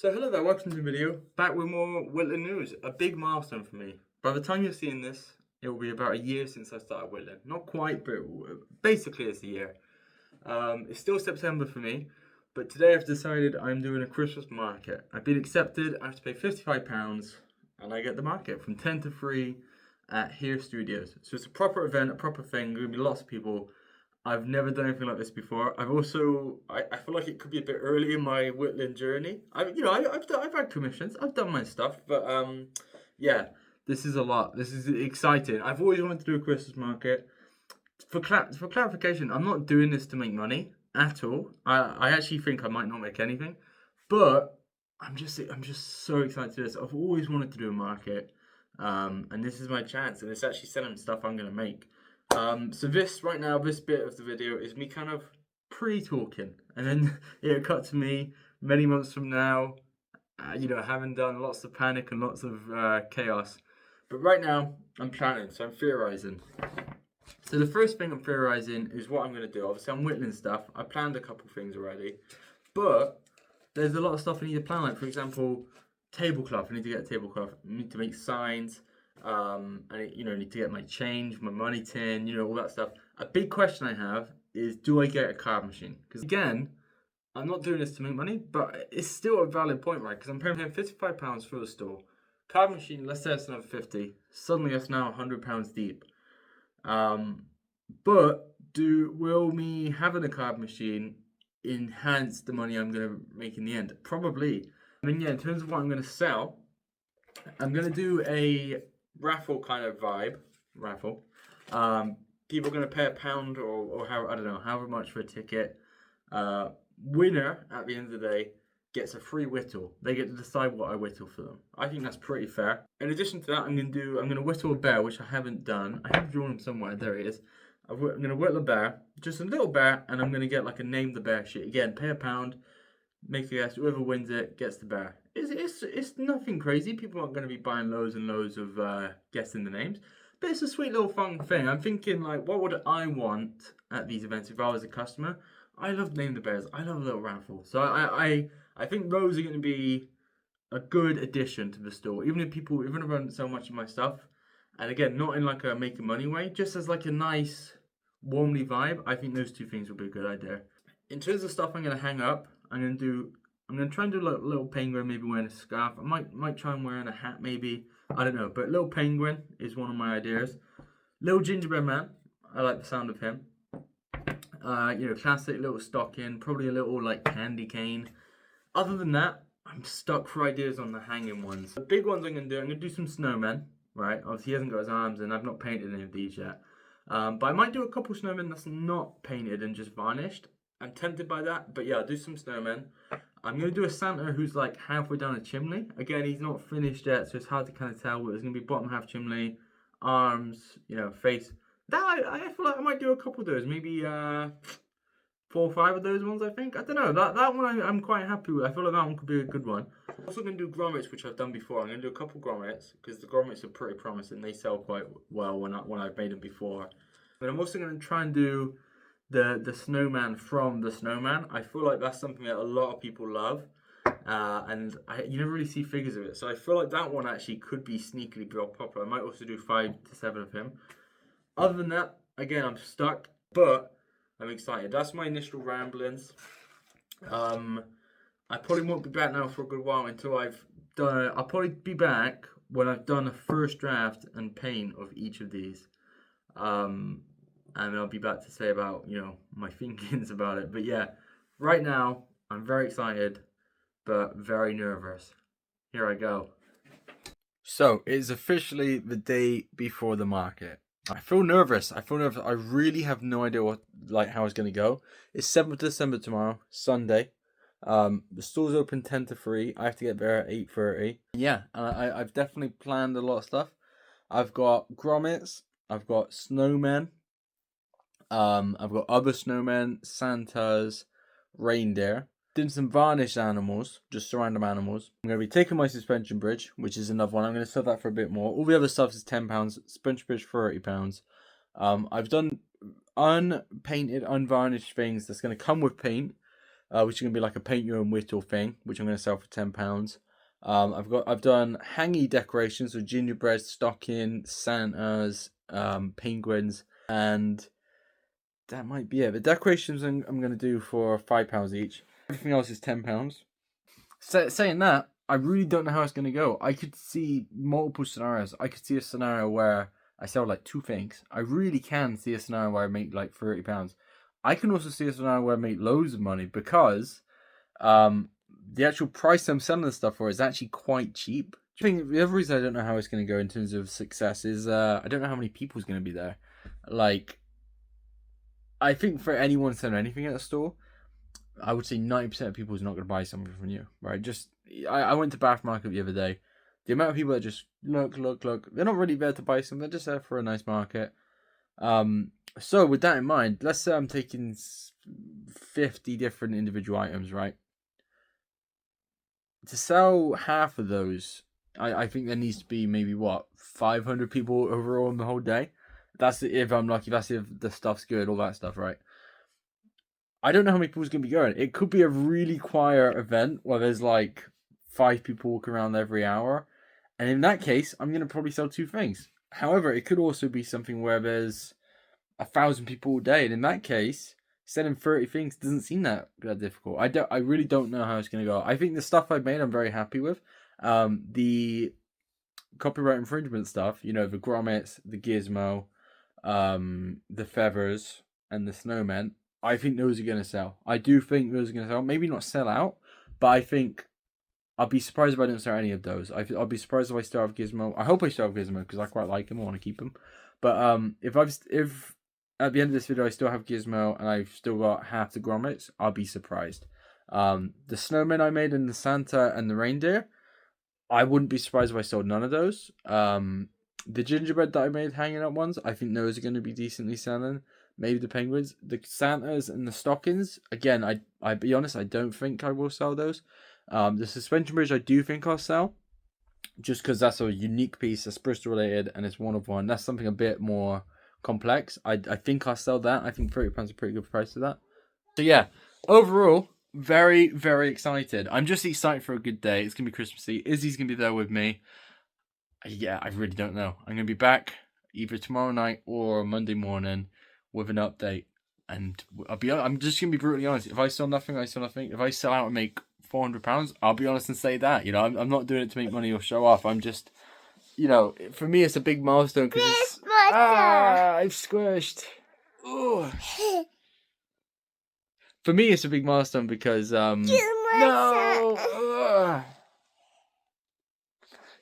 So hello there, welcome to the video. Back with more whittling news. A big milestone for me. By the time you're seeing this, it will be about a year since I started whittling. Not quite, but basically it's a year. It's still September for me, but today I've decided I'm doing a Christmas market. I've been accepted, I have to pay £55, and I get the market from 10 to 3 at Here Studios. So it's a proper event, a proper thing, there's going to be lots of people. I've never done anything like this before. I feel like it could be a bit early in my whittling journey. I've had commissions. I've done my stuff, but yeah, this is a lot. This is exciting. I've always wanted to do a Christmas market. For clarification, I'm not doing this to make money at all. I actually think I might not make anything, but I'm just so excited to do this. I've always wanted to do a market, and this is my chance. And it's actually selling stuff I'm gonna make. So this right now, this bit of the video is me kind of pre-talking, and then it'll cut to me many months from now, having done lots of panic and lots of chaos. But right now, I'm planning, so I'm theorizing. So the first thing I'm theorizing is what I'm going to do. Obviously, I'm whittling stuff. I planned a couple things already, but there's a lot of stuff I need to plan. Like, for example, tablecloth. I need to get a tablecloth. I need to make signs. Need to get my change, my money tin, all that stuff. A big question I have is, do I get a card machine? Because again, I'm not doing this to make money, but it's still a valid point, right? Because I'm paying £55 for the store. Card machine, let's say it's another 50. Suddenly that's now £100 deep. But will me having a card machine enhance the money I'm gonna make in the end? Probably. In terms of what I'm gonna sell, I'm gonna do a raffle kind of vibe. Raffle. People are gonna pay £1 or how, I don't know, however much for a ticket. Winner at the end of the day gets a free whittle. They get to decide what I whittle for them. I think that's pretty fair. In addition to that, I'm gonna whittle a bear, which I haven't done. I have drawn him somewhere. There he is. I'm gonna whittle a bear, just a little bear, and I'm gonna get like a name the bear sheet. Again, pay £1, make a guess. Whoever wins it gets the bear. It's nothing crazy. People aren't going to be buying loads and loads of guessing the names, but it's a sweet little fun thing. I'm thinking, like, what would I want at these events if I was a customer? I love Name the Bears. I love a little raffle. So I think those are going to be a good addition to the store. Even if I don't sell much of my stuff, and again, not in like a making money way, just as like a nice warmly vibe. I think those two things would be a good idea. In terms of stuff I'm going to hang up, I'm gonna try and do a little penguin, maybe wearing a scarf. I might try and wearing a hat, maybe. I don't know, but little penguin is one of my ideas. Little gingerbread man, I like the sound of him. Classic little stocking, probably a little like candy cane. Other than that, I'm stuck for ideas on the hanging ones. The big ones I'm gonna do some snowmen, right? Obviously he hasn't got his arms and I've not painted any of these yet. But I might do a couple snowmen that's not painted and just varnished. I'm tempted by that, but yeah, I'll do some snowmen. I'm going to do a Santa who's like halfway down a chimney. Again, he's not finished yet, so it's hard to kind of tell, but it's going to be bottom half chimney, arms, face. That I feel like I might do a couple of those, maybe 4 or 5 of those ones, I think. I don't know, that one I'm quite happy with. I feel like that one could be a good one. I'm also going to do grommets, which I've done before. I'm going to do a couple grommets, because the grommets are pretty promising. They sell quite well when I've made them before. But I'm also going to try and do the snowman from the snowman. I feel like that's something that a lot of people love, and you never really see figures of it. So I feel like that one actually could be sneakily real popular. I might also do 5 to 7 of him. Other than that, again, I'm stuck, but I'm excited. That's my initial ramblings. I probably won't be back now for a good while until I've done. I'll probably be back when I've done a first draft and paint of each of these. And I'll be back to say about, my thinkings about it. But yeah, right now, I'm very excited, but very nervous. Here I go. So, it's officially the day before the market. I feel nervous. I really have no idea how it's going to go. It's 7th of December tomorrow, Sunday. The store's open 10 to 3. I have to get there at 8:30. Yeah, I've definitely planned a lot of stuff. I've got grommets. I've got snowmen. I've got other snowmen, Santas, reindeer. Doing some varnished animals, just random animals. I'm going to be taking my suspension bridge, which is another one. I'm going to sell that for a bit more. All the other stuff is £10. Suspension bridge £30. I've done unpainted, unvarnished things that's going to come with paint. which is gonna be like a paint your own whittle thing, which I'm gonna sell for £10. I've done hangy decorations with gingerbread, stocking, Santas, penguins, and that might be it. The decorations I'm gonna do for £5 each. Everything else is £10. Saying that, I really don't know how it's gonna go. I could see multiple scenarios. I could see a scenario where I sell like 2 things. I really can see a scenario where I make like £30. I can also see a scenario where I make loads of money because the actual price I'm selling the stuff for is actually quite cheap. I think the other reason I don't know how it's going to go in terms of success is I don't know how many people's going to be there. Like, I think for anyone selling anything at a store, I would say 90% of people is not going to buy something from you, right? I went to Bath Market the other day. The amount of people that just look, they're not really there to buy something. They're just there for a nice market. So with that in mind, let's say I'm taking 50 different individual items, right? To sell half of those, I think there needs to be maybe 500 people overall in the whole day. That's if I'm lucky. That's if the stuff's good, all that stuff, right? I don't know how many people's gonna be going. It could be a really quiet event where there's like 5 people walking around every hour, and in that case, I'm gonna probably sell 2 things. However, it could also be something where there's 1,000 people a day, and in that case, selling 30 things doesn't seem that difficult. I really don't know how it's gonna go. I think the stuff I've made, I'm very happy with. The copyright infringement stuff, the grommets, the gizmo, the feathers, and the snowmen. I think those are gonna sell. I do think those are gonna sell. Maybe not sell out, but I think I'll be surprised if I don't sell any of those. I'll be surprised if I still have Gizmo. I hope I still have Gizmo because I quite like him. I want to keep him. But if at the end of this video I still have Gizmo and I've still got half the grommets, I'll be surprised. The snowmen I made and the Santa and the reindeer, I wouldn't be surprised if I sold none of those. The gingerbread that I made hanging up ones, I think those are going to be decently selling. Maybe the penguins, the Santas and the stockings. Again, I be honest, I don't think I will sell those. The suspension bridge I do think I'll sell, just because that's a unique piece that's Bristol related and it's one of one. That's something a bit more complex. I think I'll sell that. I think £30 is a pretty good price for that. So yeah, overall, very, very excited. I'm just excited for a good day. It's gonna be Christmassy. Izzy's gonna be there with me. Yeah, I really don't know. I'm gonna be back either tomorrow night or Monday morning with an update. And I'm just gonna be brutally honest. If I sell nothing, I sell nothing. If I sell out and make £400, I'll be honest and say that. I'm not doing it to make money or show off. I'm just, for me, it's a big milestone because it's. I've squished. Ooh. For me, it's a big milestone because no.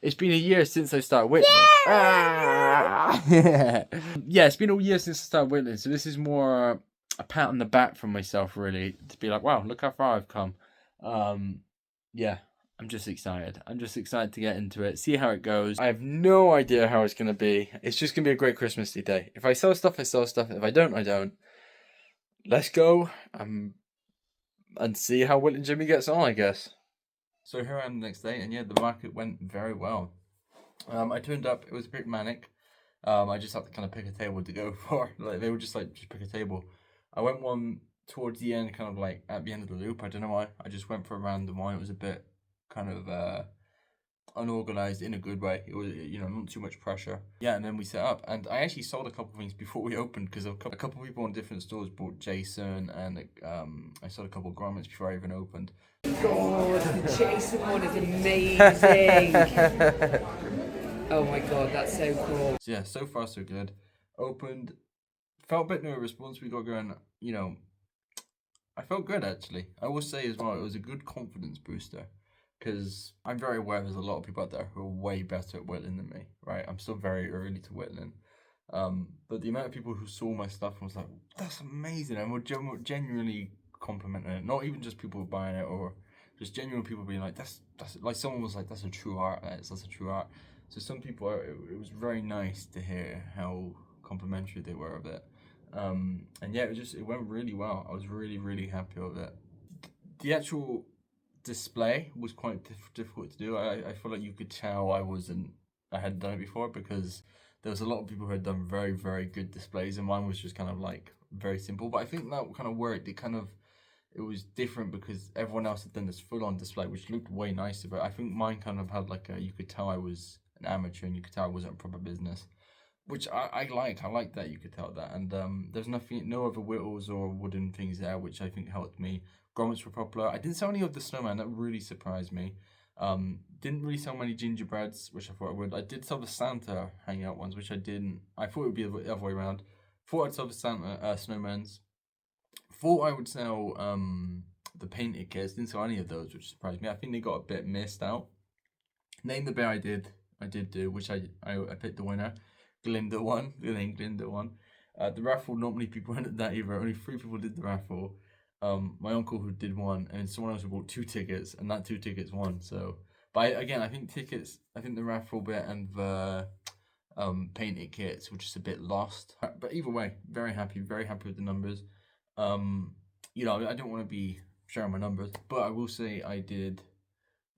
It's been a year since I started whittling. Yeah, it's been a year since I started whittling, so this is more a pat on the back from myself, really, to be like, wow, look how far I've come. Yeah, I'm just excited. I'm just excited to get into it, see how it goes. I have no idea how it's going to be. It's just going to be a great Christmassy day. If I sell stuff, I sell stuff. If I don't, I don't. Let's go and see how Whittling Jimmy gets on, I guess. So here I am the next day, and yeah, the market went very well. I turned up, it was a bit manic. I just had to kind of pick a table to go for. Like, they were just pick a table. I went one towards the end, kind of like at the end of the loop. I don't know why. I just went for a random one. It was a bit kind of unorganized in a good way. It was, not too much pressure. Yeah, and then we set up, and I actually sold a couple of things before we opened because a couple of people on different stores bought Jason, and I sold a couple of grommets before I even opened. God, the Jason one is amazing. Oh my god, that's so cool. So yeah, so far so good. Opened, felt a bit nervous once we got going. I felt good actually. I will say as well, it was a good confidence booster. Because I'm very aware there's a lot of people out there who are way better at whittling than me, right? I'm still very early to whittling. But the amount of people who saw my stuff and was like, that's amazing, and were genuinely complimenting it. Not even just people buying it, or just genuine people being like, that's like, someone was like, that's a true art, that's a true art. So some people, it was very nice to hear how complimentary they were of it. And yeah, it went really well. I was really, really happy with it. The actual display was quite difficult to do. I feel like you could tell I hadn't done it before, because there was a lot of people who had done very, very good displays, and mine was just kind of like very simple. But I think that kind of worked. It kind of it was different because everyone else had done this full-on display, which looked way nicer. But I think mine kind of had like a, you could tell I was an amateur, and you could tell I wasn't a proper business, which I like. I like that you could tell that. And there's nothing, no other whittles or wooden things there, which I think helped me. Grommets were popular. I didn't sell any of the snowman. That really surprised me. Didn't really sell many gingerbreads, which I thought I would. I did sell the Santa hangout ones, which I didn't. I thought it would be the other way around. Thought I'd sell the Santa snowmans. Thought I would sell the painted kits. Didn't sell any of those, which surprised me. I think they got a bit missed out. Name the bear I did do, which I picked the winner. Glinda won. The name Glinda won. The raffle, not many people entered that either. Only 3 people did the raffle. My uncle who did one, and someone else who bought 2 tickets, and that 2 tickets won. So, but again, I think the raffle bit and the painted kits were just a bit lost. But either way, very happy with the numbers. You know, I don't want to be sharing my numbers, but I will say I did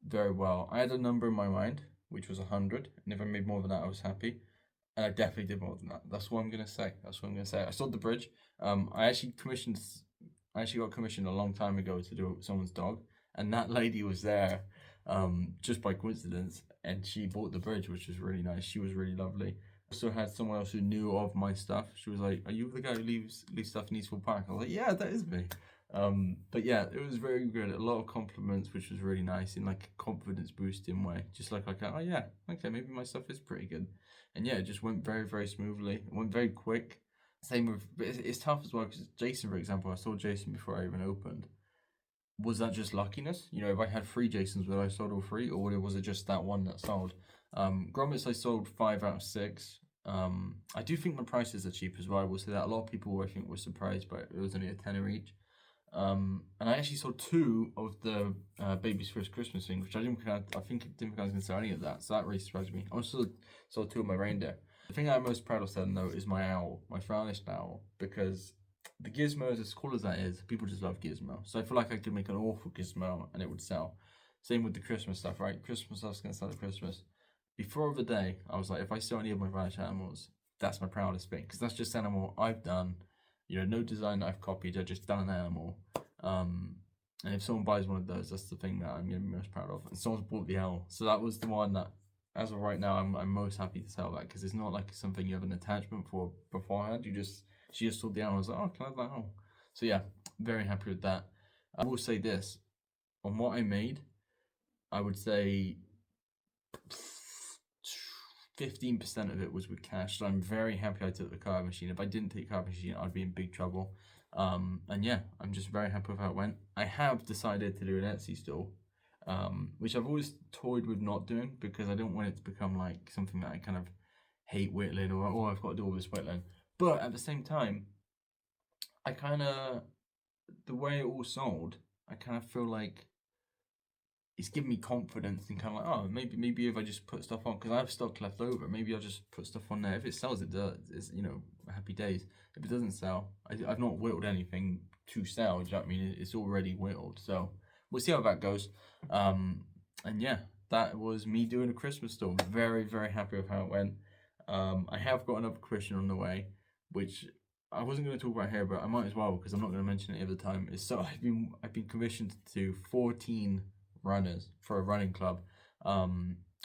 very well. I had a number in my mind, which was 100, and if I made more than that, I was happy. And I definitely did more than that. That's what I'm gonna say. I sold the bridge. I actually got commissioned a long time ago to do someone's dog, and that lady was there, just by coincidence, and she bought the bridge, which was really nice. She was really lovely. Also had someone else who knew of my stuff. She was like, "Are you the guy who leaves stuff in Eastwood Park?" I was like, "Yeah, that is me." But yeah, it was very good. A lot of compliments, which was really nice in like a confidence boosting way. Just like, oh yeah, okay, maybe my stuff is pretty good. And yeah, it just went very, very smoothly. It went very quick. Same with, but it's tough as well because Jason, for example, I saw Jason before I even opened. Was that just luckiness? You know, if I had 3 Jasons, would I sold all 3, or was it just that one that sold? Grommets, I sold 5 out of 6. I do think the prices are cheap as well. I will say that a lot of people I think were surprised, but it was only a tenner each. And I actually sold 2 of the Baby's First Christmas thing, which I didn't think I was gonna sell any of that, so that really surprised me. I also sold 2 of my reindeer. The thing I'm most proud of selling though is my owl, my varnished owl, because the gizmos, as cool as that is, people just love gizmo. So I feel like I could make an awful gizmo and it would sell. Same with the Christmas stuff, right? Christmas stuff's gonna sell at Christmas. Before the day, I was like, if I sell any of my varnished animals, that's my proudest thing, because that's just an animal I've done. You know, no design that I've copied, I've just done an animal. And if someone buys one of those, that's the thing that I'm gonna be most proud of. And someone's bought the owl, so that was the one that, as of right now, I'm most happy to sell that, because it's not like something you have an attachment for beforehand. She just saw the owl, I was like, oh, can I have that owl? So yeah, very happy with that. I will say this, on what I made, I would say 15% of it was with cash, so I'm very happy I took the card machine. If I didn't take the card machine, I'd be in big trouble. And yeah, I'm just very happy with how it went. I have decided to do an Etsy store, which I've always toyed with not doing, because I don't want it to become like something that I kind of hate whittling, or oh, I've got to do all this whittling. But at the same time, I kind of, the way it all sold, I kind of feel like it's given me confidence, and kind of like, oh, maybe if I just put stuff on, because I have stock left over, maybe I'll just put stuff on there. If it sells, it does. It's, you know, happy days. If it doesn't sell, I've not whittled anything to sell. Do you know what I mean? It's already whittled, so we'll see how that goes. And yeah, that was me doing a Christmas store. Very, very happy with how it went. I have got another question on the way, which I wasn't going to talk about here, but I might as well, because I'm not going to mention it every time. Is so I've been commissioned to 14 runners for a running club.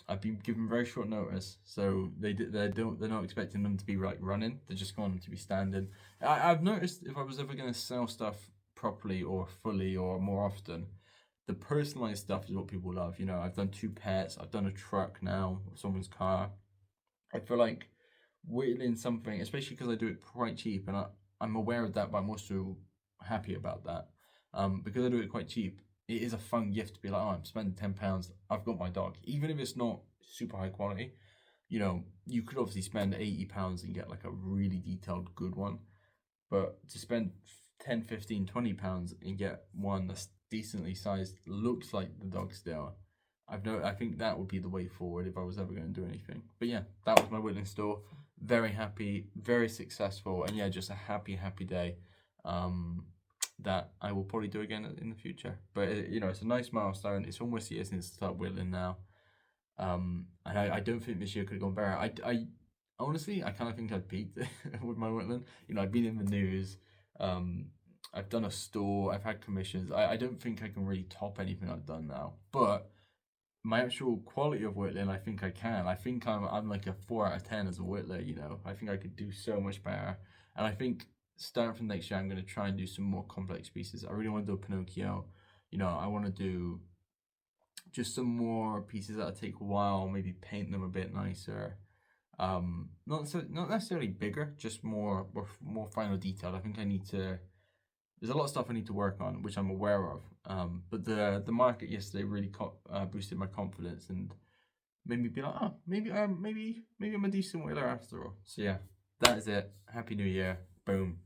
I've been given very short notice, so they're not expecting them to be like running. They're just going to be standing. I've noticed if I was ever going to sell stuff properly or fully or more often, the personalized stuff is what people love. You know, I've done 2 pets. I've done a truck now, someone's car. I feel like whittling something, especially because I do it quite cheap, and I'm aware of that, but I'm also happy about that. Because I do it quite cheap, it is a fun gift to be like, oh, I'm spending £10, I've got my dog. Even if it's not super high quality, you know, you could obviously spend £80 and get like a really detailed good one. But to spend £10, £15, £20 and get one that's decently sized, looks like the dog still, I think that would be the way forward if I was ever going to do anything. But yeah, that was my whittling store. Very happy, very successful, and yeah, just a happy day. That I will probably do again in the future. But you know, it's a nice milestone. It's almost a year since I started whittling now. And I don't think this year could have gone better. I honestly, I kind of think I'd peaked with my whittling. You know, I'd been in the news. I've done a store. I've had commissions. I don't think I can really top anything I've done now. But my actual quality of whittling, I think I can. I think I'm like a 4 out of 10 as a whittler. You know, I think I could do so much better. And I think starting from next year, I'm going to try and do some more complex pieces. I really want to do a Pinocchio. You know, I want to do just some more pieces that'll take a while. Maybe paint them a bit nicer. Not necessarily bigger, just more final detailed. I think I need to. There's a lot of stuff I need to work on, which I'm aware of. But the market yesterday really boosted my confidence and made me be like, oh, maybe I'm a decent whittler after all. So yeah, that is it. Happy New Year. Boom.